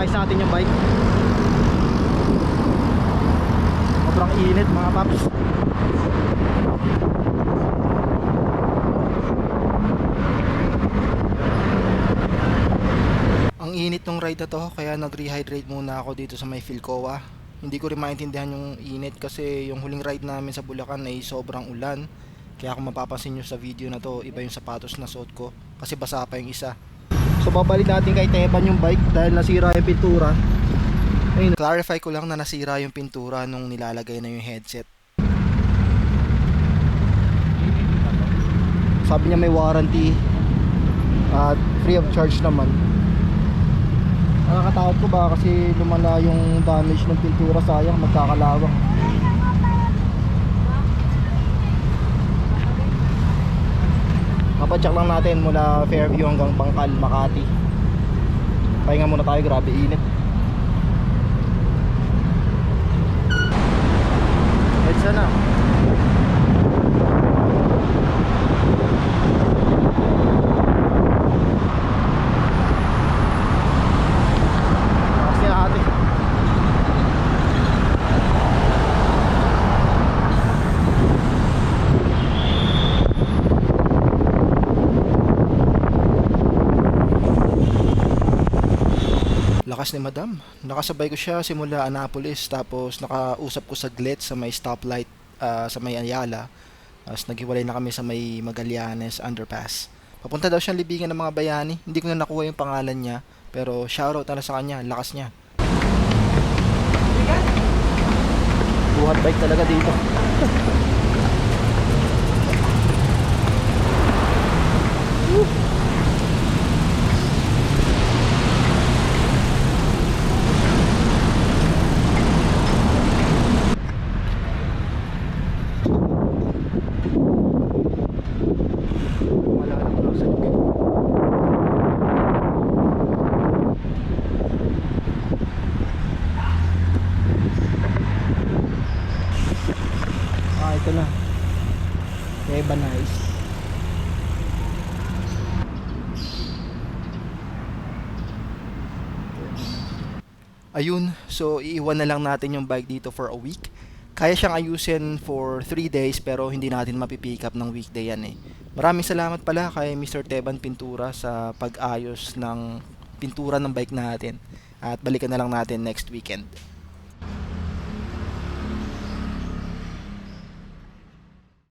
Inaayos natin yung bike. Sobrang init mga paps. Ang init ng ride na to, kaya nag-rehydrate muna ako dito sa may Philcoa. Hindi ko rin maintindihan yung init kasi yung huling ride namin sa Bulacan ay sobrang ulan. Kaya kung mapapansin nyo sa video na to, iba yung sapatos na suot ko kasi basa pa yung isa. So babalik natin kay Teban yung bike dahil nasira yung pintura. Ayun, clarify ko lang na nasira yung pintura nung nilalagay na yung headset. Sabi niya may warranty at free of charge naman. Nakakatakot ko ba kasi lumala yung damage ng pintura, sayang magkakalawang. Mapacheck lang natin mula Fairview hanggang Bangkal, Makati. Pahinga muna tayo, grabe init. Edsa na. Kasi ate. Lakas ni Madam. Nakasabay ko siya simula Annapolis, tapos nakausap ko saglit sa may stoplight sa may Ayala. Tapos naghiwalay na kami sa may Magallanes Underpass. Papunta daw siyang libingan ng mga bayani. Hindi ko na nakuha yung pangalan niya, pero shoutout na sa kanya, lakas niya. Buhat bike talaga dito. Ito na. Teban nice. Ayun, so iiwan na lang natin yung bike dito for a week. Kaya siyang ayusin for 3 days pero hindi natin mapipick up ng weekday yan eh. Maraming salamat pala kay Mr. Teban Pintura sa pag-ayos ng pintura ng bike natin. At balikan na lang natin next weekend.